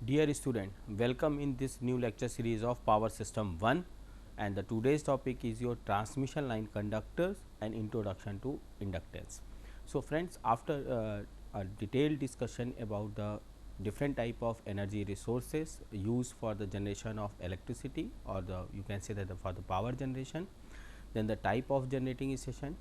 Dear student, welcome in this new lecture series of Power System 1, and the today's topic is your transmission line conductors and introduction to inductance. So, friends, after a detailed discussion about the different type of energy resources used for the generation of electricity, or the you can say that for the power generation, then the type of generating station,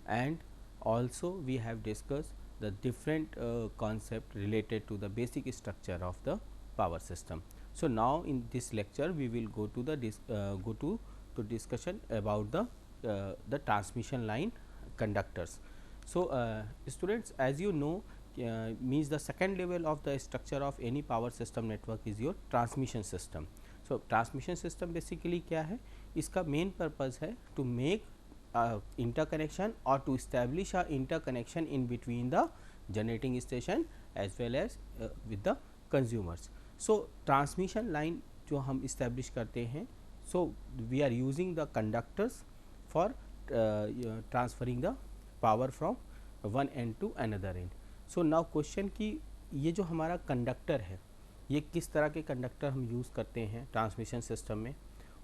and also we have discussed the different concept related to the basic structure of the power system. So, now in this lecture we will go to the discussion about the transmission line conductors. So, students, as you know, means the second level of the structure of any power system network is your transmission system. So, transmission system basically क्या है, इसका main purpose है to make interconnection or to establish a interconnection in between the generating station as well as with the consumers. So, transmission line जो हम establish करते हैं, so we are using the conductors for transferring the power from one end to another end. So, now question कि ये जो हमारा conductor है, ये किस तरह के कंडक्टर हम यूज़ करते हैं ट्रांसमिशन सिस्टम में,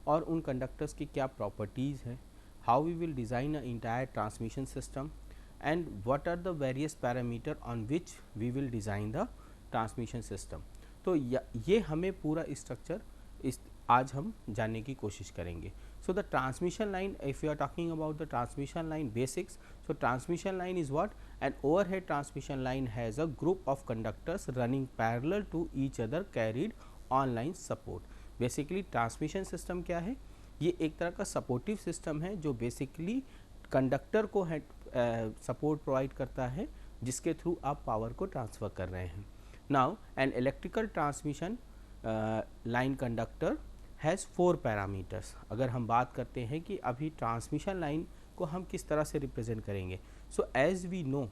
और उन कंडक्टर्स की क्या प्रॉपर्टीज़ हैं, how we will design an entire transmission system, and what are the various parameter on which we will design the transmission system. तो ये हमें पूरा स्ट्रक्चर इस आज हम जानने की कोशिश करेंगे. So, the transmission line, if you are talking about the transmission line basics, so transmission line is what? An overhead transmission line has a group of conductors running parallel to each other carried on line support. Basically transmission system क्या है? ये एक तरह का supportive system है जो basically conductor को support provide करता है, जिसके थ्रू आप पावर को ट्रांसफ़र कर रहे हैं. Now an electrical transmission line conductor has 4 parameters. अगर हम बात करते हैं कि अभी ट्रांसमिशन लाइन को हम किस तरह से रिप्रेजेंट करेंगे, so as we know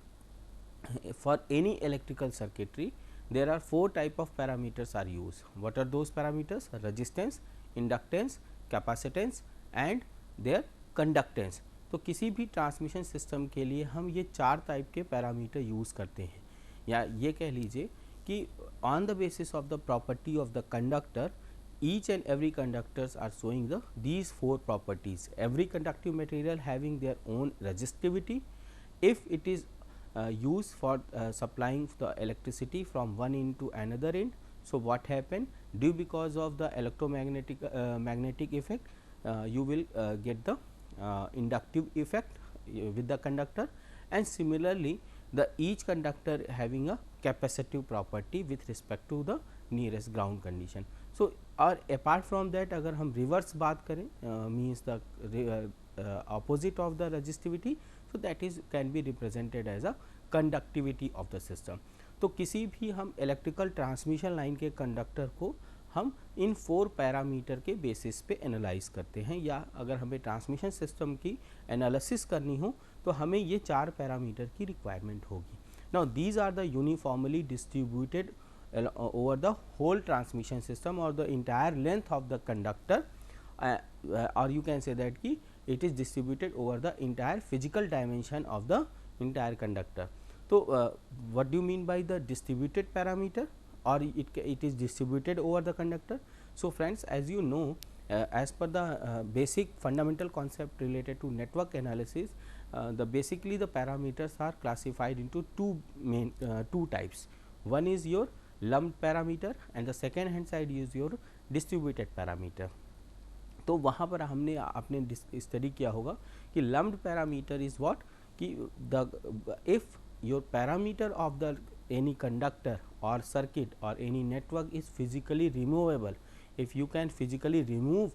for any electrical circuitry there are 4 type of parameters are used. What are those parameters? Resistance, inductance, capacitance and their conductance. तो किसी भी ट्रांसमिशन सिस्टम के लिए हम ये 4 टाइप के पैरामीटर यूज़ करते हैं, या ये कह लीजिए कि on the basis of the property of the conductor, each and every conductors are showing these 4 properties. Every conductive material having their own resistivity. If it is used for supplying the electricity from one end to another end, so what happen, due because of the electromagnetic magnetic effect, you will get the inductive effect with the conductor, and similarly the each conductor having a capacitive property with respect to the nearest ground condition. So, और apart from that अगर हम reverse बात करें, means the opposite of the resistivity, so that is can be represented as a conductivity of the system. तो किसी भी हम electrical transmission line के कंडक्टर को हम इन 4 पैरामीटर के बेसिस पे एनालाइज करते हैं, या अगर हमें ट्रांसमिशन सिस्टम की एनालिसिस करनी हो तो हमें ये 4 पैरामीटर की रिक्वायरमेंट होगी. Now these are the uniformly distributed over the whole transmission system or the entire length of the conductor, or you can say that ki it is distributed over the entire physical dimension of the entire conductor. So, what do you mean by the distributed parameter, or it is distributed over the conductor? So, friends, as you know, as per the basic fundamental concept related to network analysis, basically the parameters are classified into two types. One is your lumped parameter and the second hand side is your distributed parameter. तो वहाँ पर हमने आपने study किया होगा कि lumped parameter is what, कि the if your parameter of the any conductor और सर्किट और any network is physically removable, if you can physically remove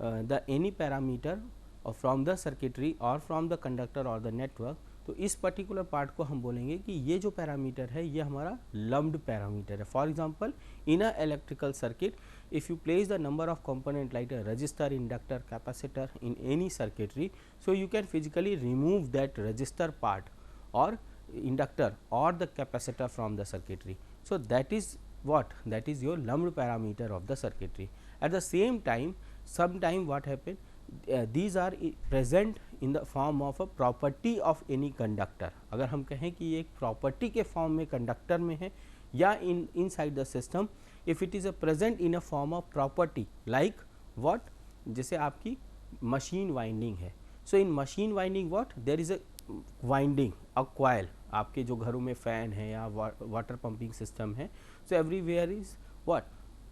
the any parameter from the circuitry और फ्रॉम द कंडक्टर और the network, तो इस particular part को हम बोलेंगे कि ये जो पैरामीटर है ये हमारा लम्प्ड पैरामीटर है. For example, in a electrical circuit, if you place the number of component like a resistor, inductor, capacitor in any circuitry, so you can physically remove that register part और inductor or the capacitor from the circuitry. So, that is what, that is your lumped parameter of the circuitry. At the same time, sometime what happen, these are present in the form of a property of any conductor. अगर हम कहें कि ये एक property के form में conductor में है या inside the system, if it is a present in a form of property like what, जैसे आपकी मशीन वाइंडिंग है. So in machine winding what, there is a winding, a coil. आपके जो घरों में फैन है या वाटर पंपिंग सिस्टम है, so everywhere is what,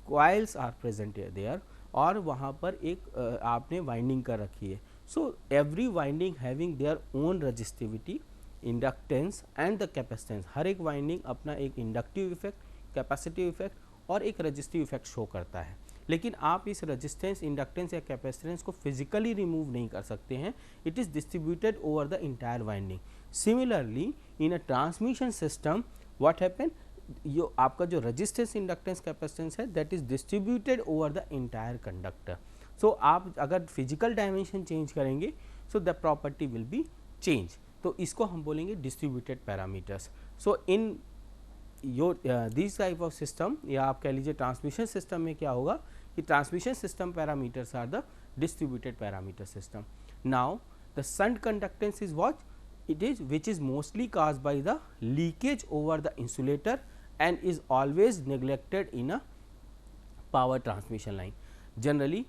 coils are present there, और वहाँ पर एक आपने वाइंडिंग कर रखी है. So every winding having their own resistivity, inductance and the capacitance. हर एक वाइंडिंग अपना एक इंडक्टिव इफेक्ट, कैपेसिटिव इफेक्ट और एक रजिस्टिव इफेक्ट शो करता है. लेकिन आप इस रजिस्टेंस, इंडक्टेंस या कैपेसिटेंस को फिजिकली रिमूव नहीं कर सकते हैं. It is distributed over the entire winding. Similarly in a transmission system what happen, यो आपका जो रजिस्टेंस, इंडक्टेंस, कैपेसिटेंस है that is distributed over the entire conductor. So आप अगर फिजिकल डायमेंशन चेंज करेंगे so the property will be change. तो इसको हम बोलेंगे distributed parameters. So in your this type of system, या आप कह लीजिए ट्रांसमिशन सिस्टम में क्या होगा कि transmission system parameters are the distributed parameter system. Now the shunt conductance is what, it is which is mostly caused by the leakage over the insulator and is always neglected in a power transmission line. Generally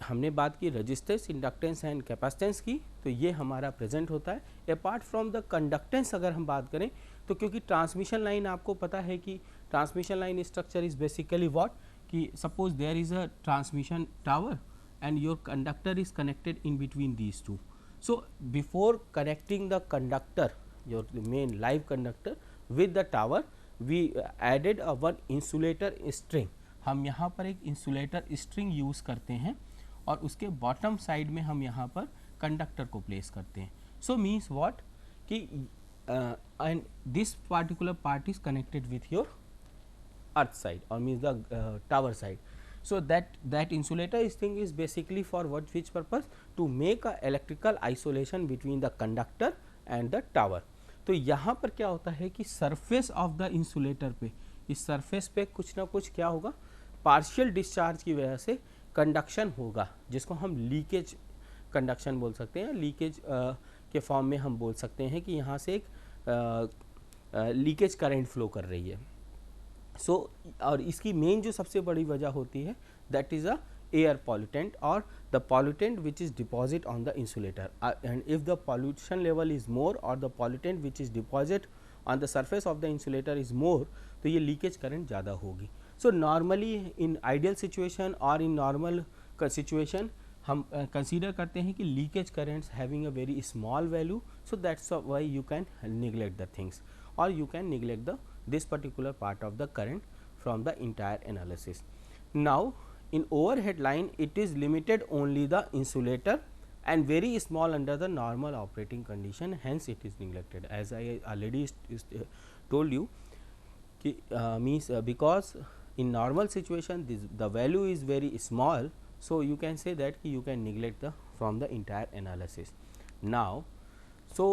हमने बात की resistance, inductance and capacitance की, तो ये हमारा present होता है. Apart from the conductance अगर हम बात करें तो क्योंकि ट्रांसमिशन लाइन आपको पता है कि transmission line structure is basically what, कि suppose there is a transmission tower and your conductor is connected in between these two. So before connecting the conductor, your main live conductor with the tower, we added a one insulator string. हम यहाँ पर एक insulator string use करते हैं और उसके bottom side में हम यहाँ पर कंडक्टर को प्लेस करते हैं. So means what कि and this particular part is connected with your earth side or means the tower side. So that insulator string is basically for what, which purpose, to make a electrical isolation between the conductor and the tower. तो यहाँ पर क्या होता है कि surface of the insulator पे, इस surface पे कुछ ना कुछ क्या होगा, पार्शियल डिस्चार्ज की वजह से कंडक्शन होगा, जिसको हम लीकेज कंडक्शन बोल सकते हैं. लीकेज के फॉर्म में हम बोल सकते हैं कि यहाँ से एक लीकेज करंट फ्लो कर रही है. सो और इसकी मेन जो सबसे बड़ी वजह होती है that is a air pollutant और the pollutant which is deposit on the insulator. And if the pollution level is more और the pollutant which is deposit on the surface of the insulator is more, तो ये leakage current ज़्यादा होगी. So normally in ideal situation और in normal situation हम consider करते हैं कि leakage currents having a very small value, so that's why you can neglect the things और you can neglect this particular part of the current from the entire analysis. Now in overhead line it is limited only the insulator and very small under the normal operating condition, hence it is neglected. As I already told you ki, means because in normal situation the value is very small, so you can say that you can neglect from the entire analysis. Now so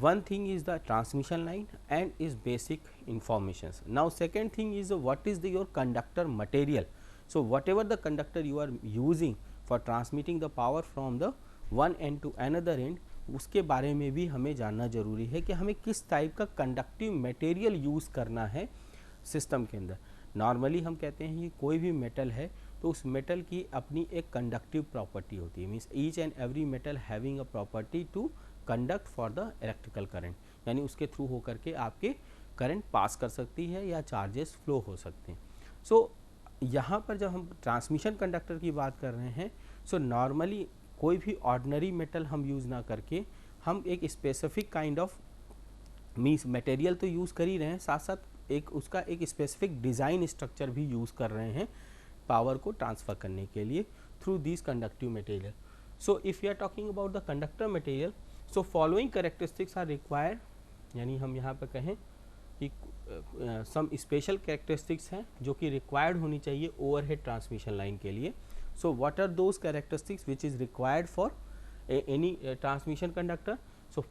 one thing is the transmission line and is basic informations. Now second thing is what is your conductor material. So whatever the conductor you are using for transmitting the power from the one end to another end, उसके बारे में भी हमें जानना जरूरी है कि हमें किस टाइप का कंडक्टिव मटेरियल यूज़ करना है सिस्टम के अंदर. नॉर्मली हम कहते हैं कि कोई भी मेटल है तो उस मेटल की अपनी एक कंडक्टिव प्रॉपर्टी होती है. Means each and every metal having a property to conduct for the electrical current, यानी उसके थ्रू होकर के आपके करंट पास कर सकती है या चार्जेस फ्लो हो सकते हैं. सो यहाँ पर जब हम ट्रांसमिशन कंडक्टर की बात कर रहे हैं, सो नॉर्मली कोई भी ऑर्डिनरी मेटल हम यूज़ ना करके हम एक specific kind of means material तो यूज़ कर ही रहे हैं, साथ साथ एक उसका एक स्पेसिफिक डिज़ाइन स्ट्रक्चर भी यूज़ कर रहे हैं पावर को ट्रांसफ़र करने के लिए through this conductive material. So if you are talking about the conductor material, so following characteristics are required, यानी हम यहाँ पर कहें कि सम स्पेशल कैरेक्टरिस्टिक्स हैं जो कि रिक्वायर्ड होनी चाहिए ओवरहेड ट्रांसमिशन लाइन के लिए. So what are those characteristics which is required for any transmission conductor. So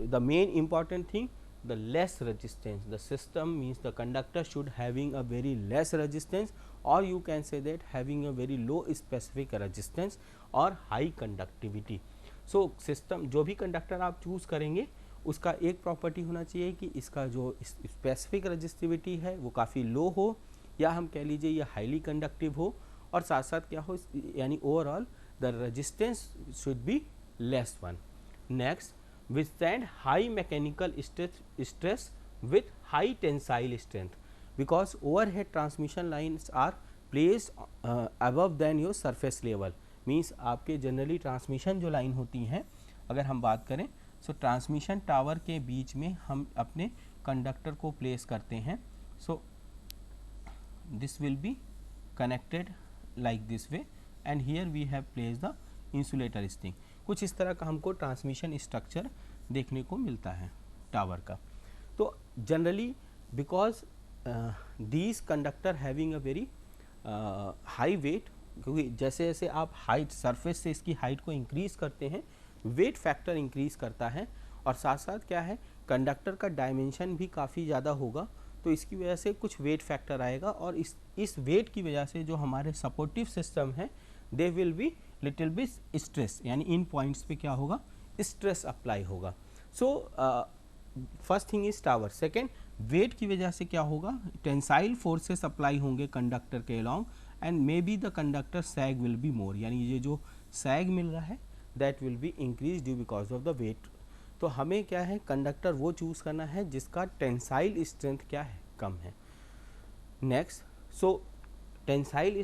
the main important thing, the less resistance, the system means the conductor should having a very less resistance, or you can say that having a very low specific resistance or high conductivity. So system जो भी conductor आप choose करेंगे उसका एक property होना चाहिए कि इसका जो स्पेसिफिक रजिस्टिविटी है वो काफ़ी लो हो या हम कह लीजिए ये हाईली कंडक्टिव हो, और साथ साथ क्या हो, यानी overall the resistance should be less one. Next, withstand high mechanical stress with high tensile strength, because overhead transmission lines are placed above than your surface level. Means आपके जनरली ट्रांसमिशन जो line होती हैं, अगर हम बात करें, सो transmission tower के बीच में हम अपने कंडक्टर को प्लेस करते हैं. सो this will be connected like this way, and here we have placed the insulator string. कुछ इस तरह का हमको ट्रांसमिशन स्ट्रक्चर देखने को मिलता है टावर का. तो generally because these conductor having a very high wait, क्योंकि जैसे जैसे आप हाइट सरफेस से इसकी हाइट को इंक्रीज करते हैं, वेट फैक्टर इंक्रीज करता है, और साथ साथ क्या है, कंडक्टर का डायमेंशन भी काफ़ी ज़्यादा होगा, तो इसकी वजह से कुछ वेट फैक्टर आएगा, और इस वेट की वजह से जो हमारे सपोर्टिव सिस्टम है they will be little bit stress, यानी इन पॉइंट्स पे क्या होगा, स्ट्रेस अप्लाई होगा. So first thing is tower. Second, weight की वजह से क्या होगा, टेंसाइल फोर्सेस अप्लाई होंगे कंडक्टर के along, and may be the conductor sag will be more, यानी ये जो सैग मिल रहा है that will be increase due because of the weight. तो हमें क्या है, कंडक्टर वो चूज़ करना है जिसका टेंसाइल स्ट्रेंथ क्या है, कम है. Next, so tensile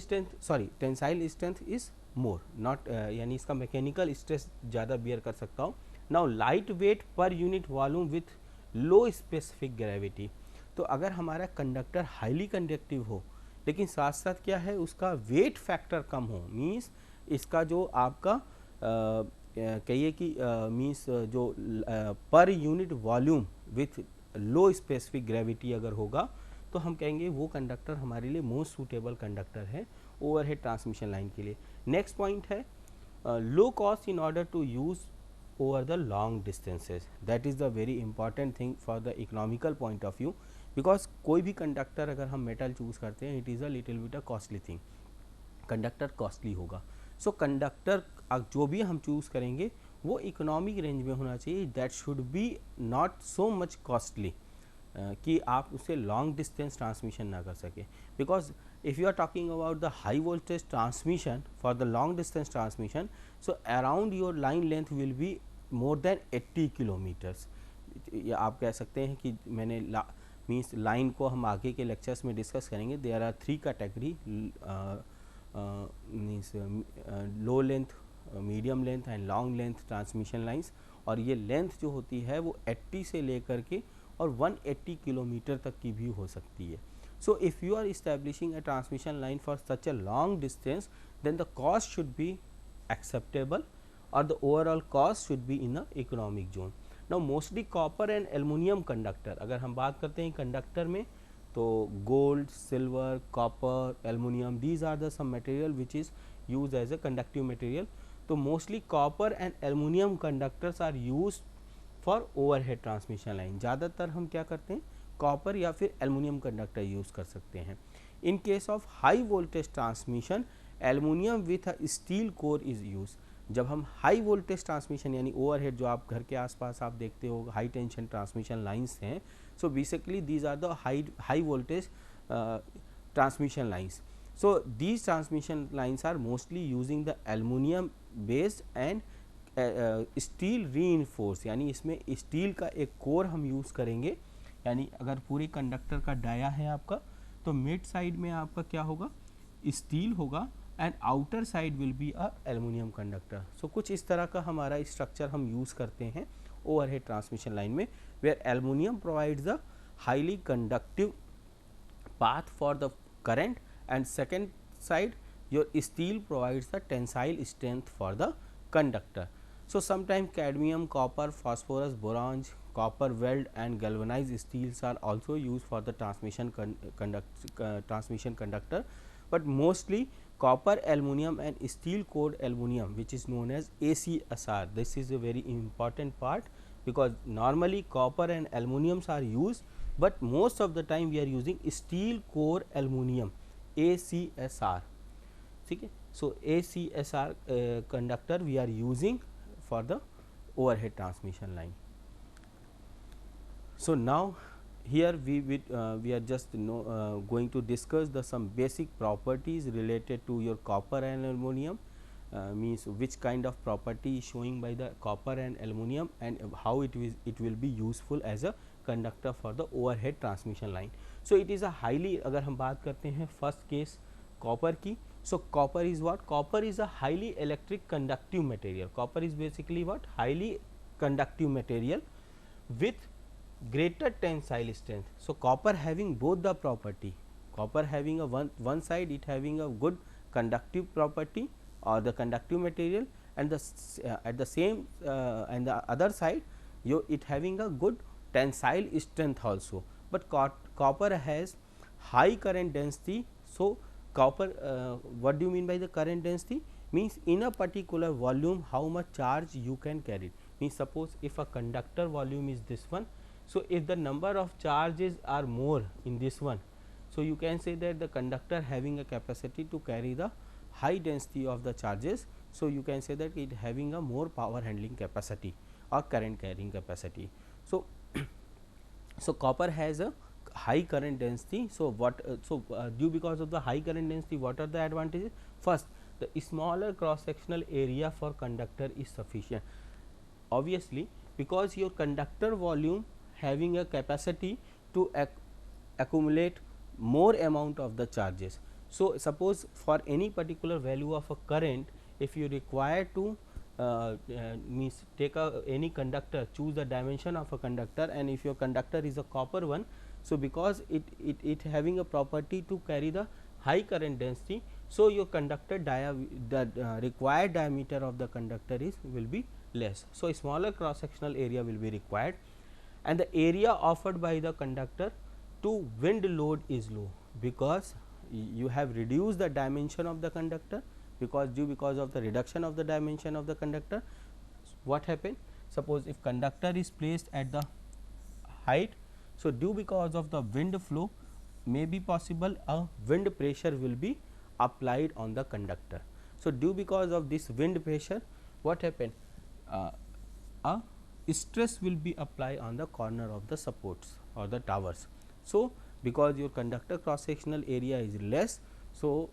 strength is more, not यानी इसका मैकेनिकल स्ट्रेस ज़्यादा बियर कर सकता हूँ. नाउ लाइट वेट पर unit volume with low specific gravity. तो अगर हमारा कंडक्टर हाईली कंडक्टिव हो, लेकिन साथ साथ क्या है, उसका वेट फैक्टर कम हो, मीन्स इसका जो आपका कहिए कि मीन्स जो per unit volume with low specific gravity अगर होगा, तो हम कहेंगे वो कंडक्टर हमारे लिए मोस्ट सूटेबल कंडक्टर है ओवरहेड ट्रांसमिशन लाइन के लिए. नेक्स्ट पॉइंट है low cost in order to use over the long distances. That is the very important thing for the economical point of view, because कोई भी conductor अगर हम metal choose करते हैं, it is a little bit a costly thing, conductor costly होगा. सो conductor जो भी हम चूज़ करेंगे वो इकोनॉमिक रेंज में होना चाहिए, that should be not so much costly कि आप उसे लॉन्ग डिस्टेंस ट्रांसमिशन ना कर सके. Because if you are talking about the high voltage transmission for the long distance transmission, so around your line length will be more than 80 kilometers. या आप कह सकते हैं कि मैंने मीन्स लाइन को हम आगे के लेक्चर्स में डिस्कस करेंगे. There are 3 category, means low length, medium length and long length transmission lines, और ये लेंथ जो होती है वो 80 से लेकर के और 180 किलोमीटर तक की भी हो सकती है. So if you are establishing a transmission line for such a long distance, then the cost should be acceptable, or the overall cost should be in a economic zone. Now mostly copper and aluminum conductor, अगर हम बात करते हैं conductor में, तो gold, silver, copper, aluminum, these are the some material which is used as a conductive material. तो mostly copper and aluminum conductors are used for overhead transmission line. ज़्यादातर हम क्या करते हैं, कॉपर या फिर एल्युमिनियम कंडक्टर यूज़ कर सकते हैं. In case of high voltage transmission, aluminium with a steel core is use. जब हम हाई वोल्टेज ट्रांसमिशन यानी ओवरहेड, जो आप घर के आसपास आप देखते हो हाई टेंशन ट्रांसमिशन लाइंस हैं, so basically these are the high voltage transmission lines. So these transmission lines are mostly using the aluminium based and steel reinforce, यानी इसमें स्टील का एक कोर हम यूज़ करेंगे. यानी अगर पूरे कंडक्टर का डाया है आपका, तो मिड साइड में आपका क्या होगा, स्टील होगा, and outer side will be a aluminium conductor. So कुछ इस तरह का हमारा स्ट्रक्चर हम यूज़ करते हैं ओवरहेड ट्रांसमिशन लाइन में, where aluminium provides the highly conductive path for the current, and second side your steel provides the tensile strength for the conductor. So sometimes cadmium, copper, phosphorus, boron, copper weld and galvanized steels are also used for the transmission conductor, but mostly copper, aluminum and steel cored aluminum, which is known as ACSR. This is a very important part, because normally copper and aluminums are used, but most of the time we are using steel core aluminum, ACSR. ठीक है. So ACSR conductor we are using for the overhead transmission line. So now here we are just going to discuss the some basic properties related to your copper and aluminum, means which kind of property is showing by the copper and aluminum, and how it will be useful as a conductor for the overhead transmission line. So it is a highly, अगर हम बात करते हैं first case copper की, so copper is what? Copper is a highly electric conductive material. Copper is basically what? Highly conductive material with greater tensile strength. So copper having both the property, copper having a one side it having a good conductive property or the conductive material, and the at the same and the other side it having a good tensile strength also. But copper has high current density. So copper, what do you mean by the current density? Means in a particular volume how much charge you can carry. Means suppose if a conductor volume is this one, so if the number of charges are more in this one, so you can say that the conductor having a capacity to carry the high density of the charges. So you can say that it having a more power handling capacity or current carrying capacity. So so copper has a high current density. So what due because of the high current density, what are the advantages? First, the smaller cross sectional area for conductor is sufficient. Obviously, because your conductor volume having a capacity to accumulate more amount of the charges. So suppose for any particular value of a current, if you require to means take any conductor, choose the dimension of a conductor, and if your conductor is a copper one, so because it having a property to carry the high current density, so your conductor required diameter of the conductor will be less. So a smaller cross sectional area will be required, and the area offered by the conductor to wind load is low, because you have reduced the dimension of the conductor, because of the reduction of the dimension of the conductor. What happened? Suppose if conductor is placed at the height, so due because of the wind flow may be possible a wind pressure will be applied on the conductor. So due because of this wind pressure, what happened? A stress will be applied on the corner of the supports or the towers. So because your conductor cross sectional area is less, so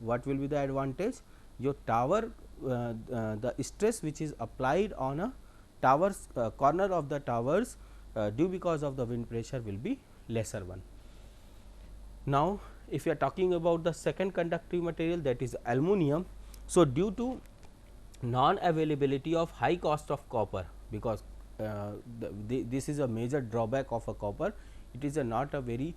what will be the advantage? Your tower, the stress which is applied on a towers corner of the towers due because of the wind pressure will be lesser one. Now if you are talking about the second conductive material, that is aluminum. So due to non availability of high cost of copper, because this is a major drawback of a copper, it is not a very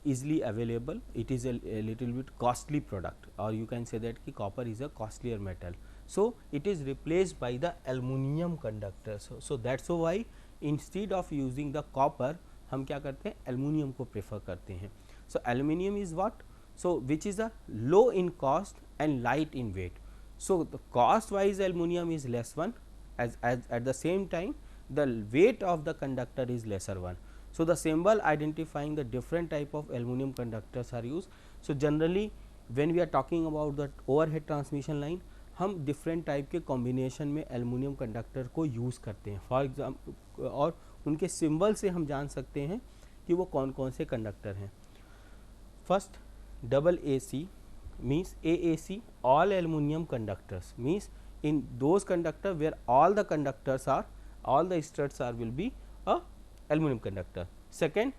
easily available, it is a little bit costly product, or you can say that ki copper is a costlier metal. So it is replaced by the aluminum conductor. So that's why instead of using the copper, हम क्या करते हैं, aluminum को prefer करते हैं. So aluminum is what? So which is a low in cost and light in weight. So the cost wise aluminum is less one, as at the same time the weight of the conductor is lesser one. So the symbol identifying the different type of aluminum conductors are used. So generally when we are talking about the overhead transmission line, हम different type के combination में aluminum conductor को use करते हैं. For example, और उनके symbol से हम जान सकते हैं कि वो कौन कौन से conductor हैं. First, double AC means AAC, all aluminum conductors, means in those conductor where all the conductors are, all the studs are will be a aluminum conductor. Second,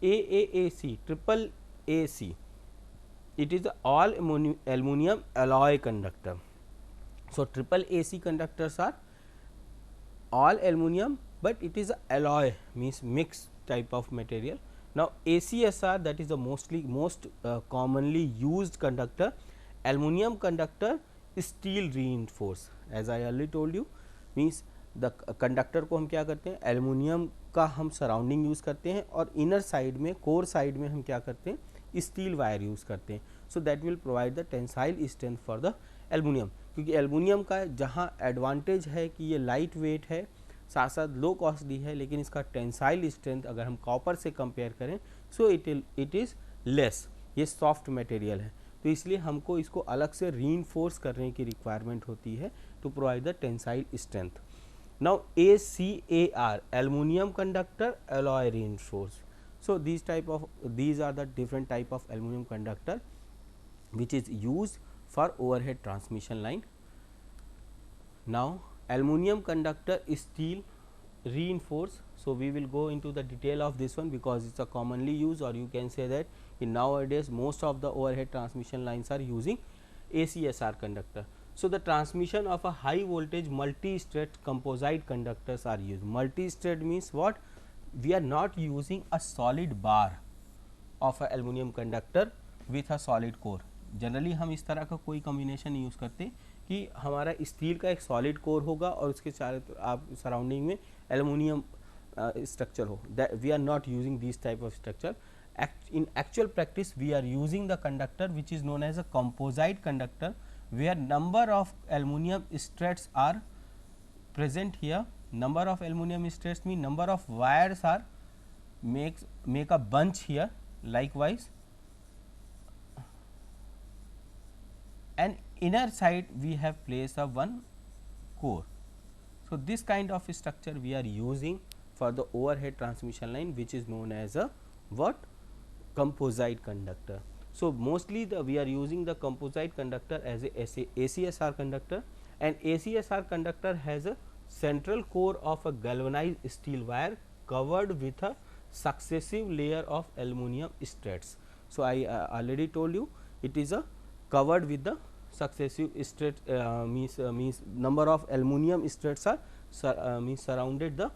AAAC, triple AC, it is all aluminum alloy conductor. So triple AC conductors are all aluminum, but it is a alloy, means mixed type of material. Now ACSR, that is the most commonly used conductor. Aluminum conductor is steel reinforced, as I already told you, means the conductor को हम क्या करते हैं, aluminium का हम surrounding use करते हैं, और इनर साइड में कोर साइड में हम क्या करते हैं, स्टील वायर यूज़ करते हैं. So that will provide the tensile strength for the aluminium, क्योंकि एल्युमिनियम का जहाँ एडवांटेज है कि ये लाइट वेट है, साथ साथ लो कॉस्टली है, लेकिन इसका टेंसाइल स्ट्रेंथ अगर हम कॉपर से कंपेयर करें सो इट इज़ लेस, ये सॉफ्ट मटेरियल है, तो इसलिए हमको इसको अलग से रीइंफोर्स करने की रिक्वायरमेंट होती है to provide the tensile strength. Now ACAR, aluminum conductor alloy reinforced. So these are the different type of aluminum conductor which is used for overhead transmission line. Now aluminum conductor is steel reinforced. So we will go into the detail of this one because it's a commonly used, or you can say that in nowadays most of the overhead transmission lines are using ACSR conductor. So the transmission of a high voltage multi-strand composite conductors are used. Multi-strand means what? We are not using a solid bar of a aluminum conductor with a solid core. Generally हम इस तरह का कोई combination use करते कि हमारा steel का एक सॉलिड कोर होगा और उसके चारों आप सराउंडिंग में एल्युमिनियम structure हो. That we are not using this type of structure. In actual practice we are using the conductor which is known as a composite conductor, where number of aluminum struts are present here. Number of aluminum struts mean number of wires are make a bunch here. Likewise, and inner side we have placed a one core. So this kind of structure we are using for the overhead transmission line, which is known as a what? Composite conductor. So mostly we are using the composite conductor as a ACSR conductor, and ACSR conductor has a central core of a galvanized steel wire covered with a successive layer of aluminum struts. So I already told you it is a covered with the successive strut, means number of aluminum struts are means surrounded the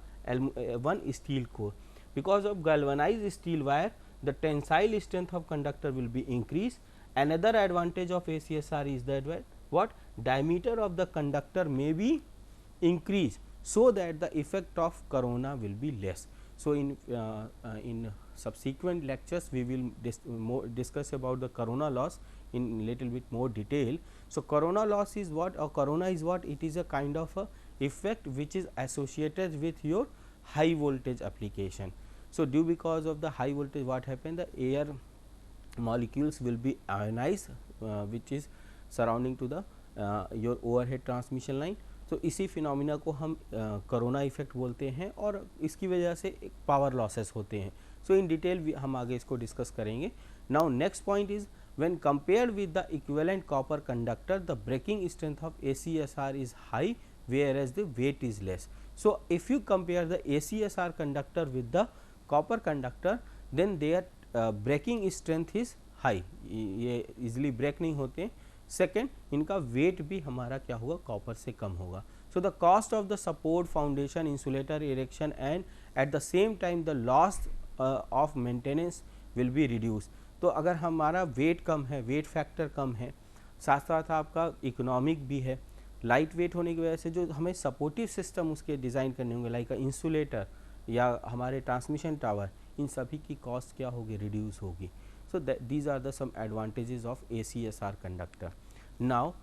one steel core. Because of galvanized steel wire, the tensile strength of conductor will be increased. Another advantage of ACSR is that what? Diameter of the conductor may be increased, so that the effect of corona will be less. So in subsequent lectures we will discuss about the corona loss in little bit more detail. So corona loss is what, or corona is what? It is a kind of a effect which is associated with your high voltage application. So due because of the high voltage, what happen? The air molecules will be ionized, which is surrounding to the your overhead transmission line. तो इसी phenomena को हम corona effect बोलते हैं और इसकी वजह से एक पावर लॉसेस होते हैं. सो इन डिटेल हम आगे इसको डिस्कस करेंगे. Now next point is when compared with the equivalent copper conductor, the breaking strength of ACSR is high, whereas the weight is less. So if you compare the ACSR conductor with the copper conductor, then their breaking strength is high, ये easily break नहीं होते. Second, इनका wait भी हमारा क्या होगा? Copper से कम होगा. So the cost of the support, foundation, insulator, erection and at the same time the loss of maintenance will be reduce. तो अगर हमारा वेट कम है, वेट फैक्टर कम है, साथ साथ आपका इकोनॉमिक भी है, लाइट वेट होने की वजह से जो हमें सपोर्टिव सिस्टम उसके डिज़ाइन करने होंगे, लाइक इंसुलेटर या हमारे ट्रांसमिशन टावर, इन सभी की कॉस्ट क्या होगी? रिड्यूस होगी. So these are the some advantages of ACSR conductor. Now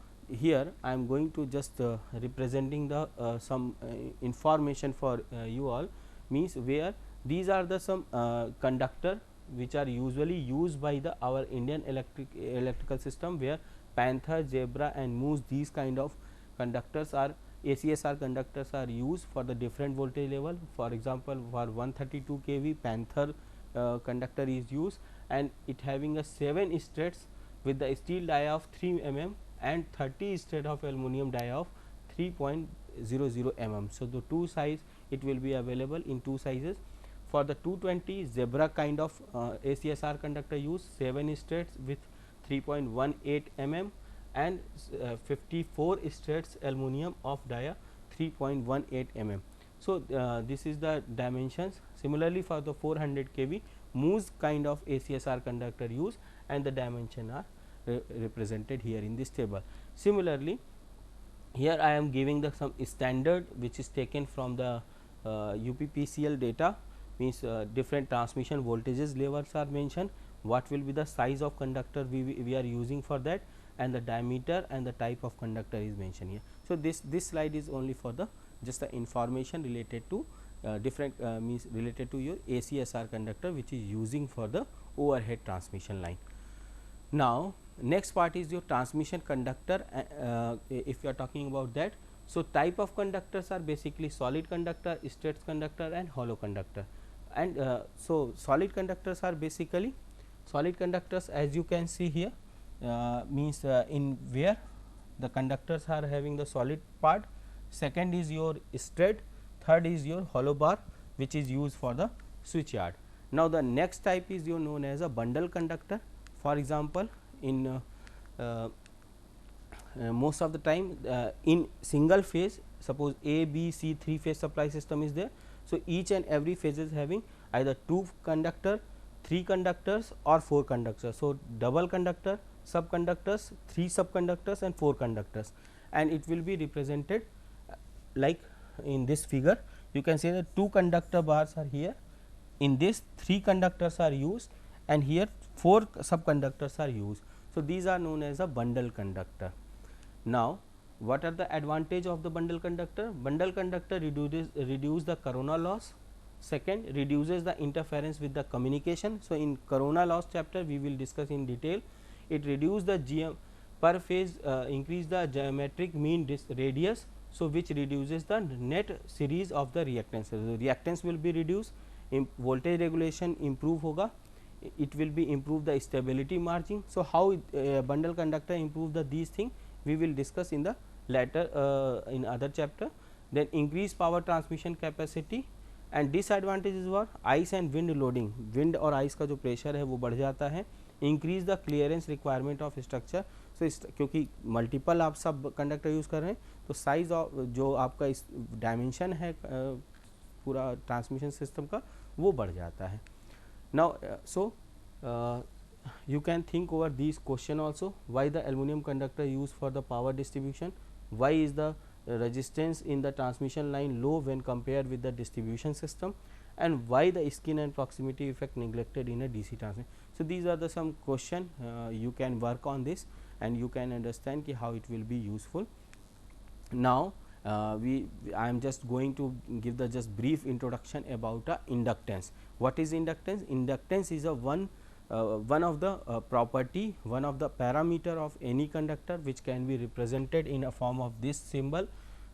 here I am going to just representing the some information for you all, means where these are the some conductor which are usually used by the our Indian electrical system, where Panther, Zebra and Moose, these kind of conductors are ACSR conductors are used for the different voltage level. For example, for 132 kV Panther conductor is used, and it having a 7 struts with the steel dia of 3 mm and 30 strut of aluminum dia of 3.00 mm. So the two size it will be available in two sizes. For the 220 Zebra kind of ACSR conductor use 7 struts with 3.18 mm and 54 struts aluminum of dia 3.18 mm. So this is the dimensions. Similarly for the 400 kV Moose kind of ACSR conductor use, and the dimension are represented here in this table. Similarly here I am giving the some standard which is taken from the UPPCL data, means different transmission voltages levels are mentioned, what will be the size of conductor we are using for that, and the diameter and the type of conductor is mentioned here. So this slide is only for the just the information related to different means related to your ACSR conductor which is using for the overhead transmission line. Now next part is your transmission conductor. If you are talking about that, So type of conductors are basically solid conductor, straight conductor and hollow conductor. And so solid conductors are basically solid conductors, as you can see here, means in where the conductors are having the solid part, second is your straight, third is your hollow bar, which is used for the switch yard. Now the next type is your known as a bundle conductor. For example, in most of the time in single phase, suppose A, B, C 3 phase supply system is there. So each and every phase is having either 2 conductor, 3 conductors or 4 conductors. So double conductor, subconductors, 3 subconductors and 4 conductors, and it will be represented like in this figure. You can say that 2 conductor bars are here, in this 3 conductors are used and here 4 subconductors are used. So these are known as a bundle conductor. Now what are the advantage of the bundle conductor? Bundle conductor reduce the corona loss. Second, reduces the interference with the communication. So in corona loss chapter we will discuss in detail. It reduce the GM per phase, increase the geometric mean radius, so which reduces the net series of the reactance. So the reactance will be reduced, voltage regulation improve होगा, it will be improve the stability margin. So how bundle conductor improve the these things we will discuss in the later in other chapter. Then increase power transmission capacity, and disadvantage is what? Ice and wind loading, wind और ice का जो pressure है वो बढ़ जाता है. Increase the clearance requirement of structure. So क्योंकि multiple आप सब conductor use कर रहे हैं तो size of जो आपका इस dimension है पूरा transmission system का वो बढ़ जाता है. Now so you can think over these question also. Why the aluminum conductor used for the power distribution? Why is the resistance in the transmission line low when compared with the distribution system? And why the skin and proximity effect neglected in a DC transmission? So these are the some question you can work on this and you can understand ki how it will be useful. Now I am just going to give the just brief introduction about inductance. What is inductance? Inductance is a one of the property, one of the parameter of any conductor which can be represented in a form of this symbol.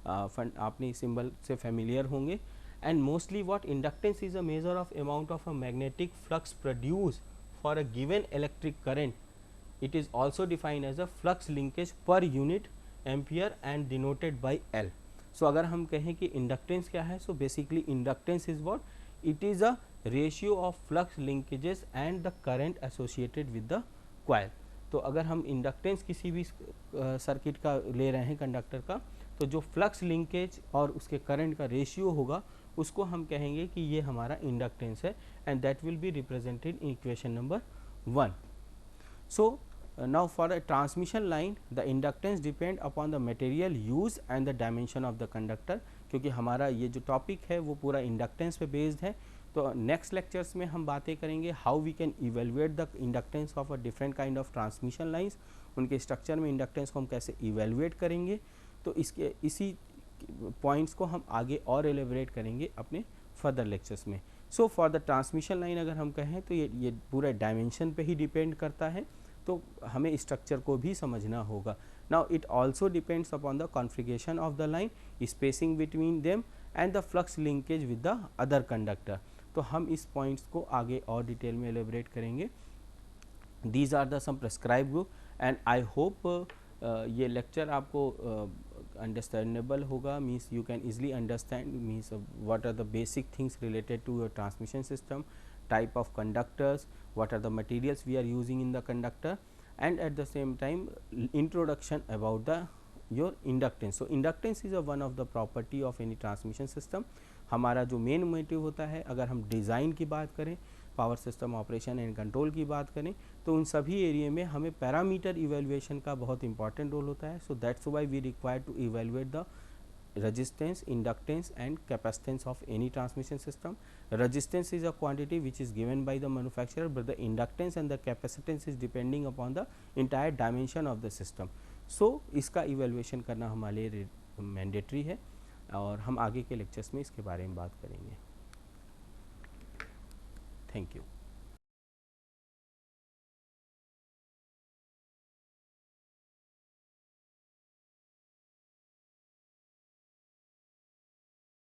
आपने symbol से familiar होंगे. And mostly what inductance is a measure of amount of a magnetic flux produced for a given electric current. It is also defined as a flux linkage per unit ampere and denoted by L. So अगर हम कहें कि inductance क्या है, so basically inductance is what? It is a ratio of flux linkages and the current associated with the coil. तो अगर हम inductance किसी भी सर्किट का ले रहे हैं कंडक्टर का, तो जो फ्लक्स लिंकेज और उसके करंट का रेशियो होगा उसको हम कहेंगे कि ये हमारा इंडक्टेंस है, and that will be represented in equation number 1. So now for a transmission line the inductance depend upon the material used and the dimension of the conductor. क्योंकि हमारा ये जो टॉपिक है वो पूरा इंडक्टेंस पे बेस्ड है, तो नेक्स्ट लेक्चर्स में हम बातें करेंगे how we can evaluate the inductance of a different kind of transmission lines, उनके स्ट्रक्चर में इंडक्टेंस को हम कैसे इवेलुएट करेंगे. तो इसके इसी पॉइंट्स को हम आगे और एलिब्रेट करेंगे अपने फर्दर लेक्चर्स में. So for the transmission line अगर हम कहें तो ये पूरा डायमेंशन पे ही डिपेंड करता है, तो हमें स्ट्रक्चर को भी समझना होगा. Now it also depends upon the configuration of the line, spacing between them and the flux linkage with the other conductor. तो हम इस पॉइंट्स को आगे और डिटेल में एलिब्रेट करेंगे. These are the some prescribe group, and I hope ये lecture आपको अंडरस्टैंडेबल होगा. Means you can easily understand means what are the basic things related to your transmission system, type of conductors, what are the materials we are using in the conductor, and at the same time introduction about the your inductance. So inductance is a one of the property of any transmission system. हमारा जो main motive होता है, अगर हम design की बात करें, power system operation and control की बात करें, तो उन सभी एरिया में हमें पैरामीटर इवेल्युएशन का बहुत इंपॉर्टेंट रोल होता है. So that's why we require to evaluate the resistance, inductance and capacitance of any transmission system. Resistance is a quantity which is given by the manufacturer, but the inductance and the capacitance is depending upon the entire dimension of the system. So इसका evaluation करना हमारे लिए mandatory है, और हम आगे के lectures में इसके बारे में बात करेंगे. Thank you.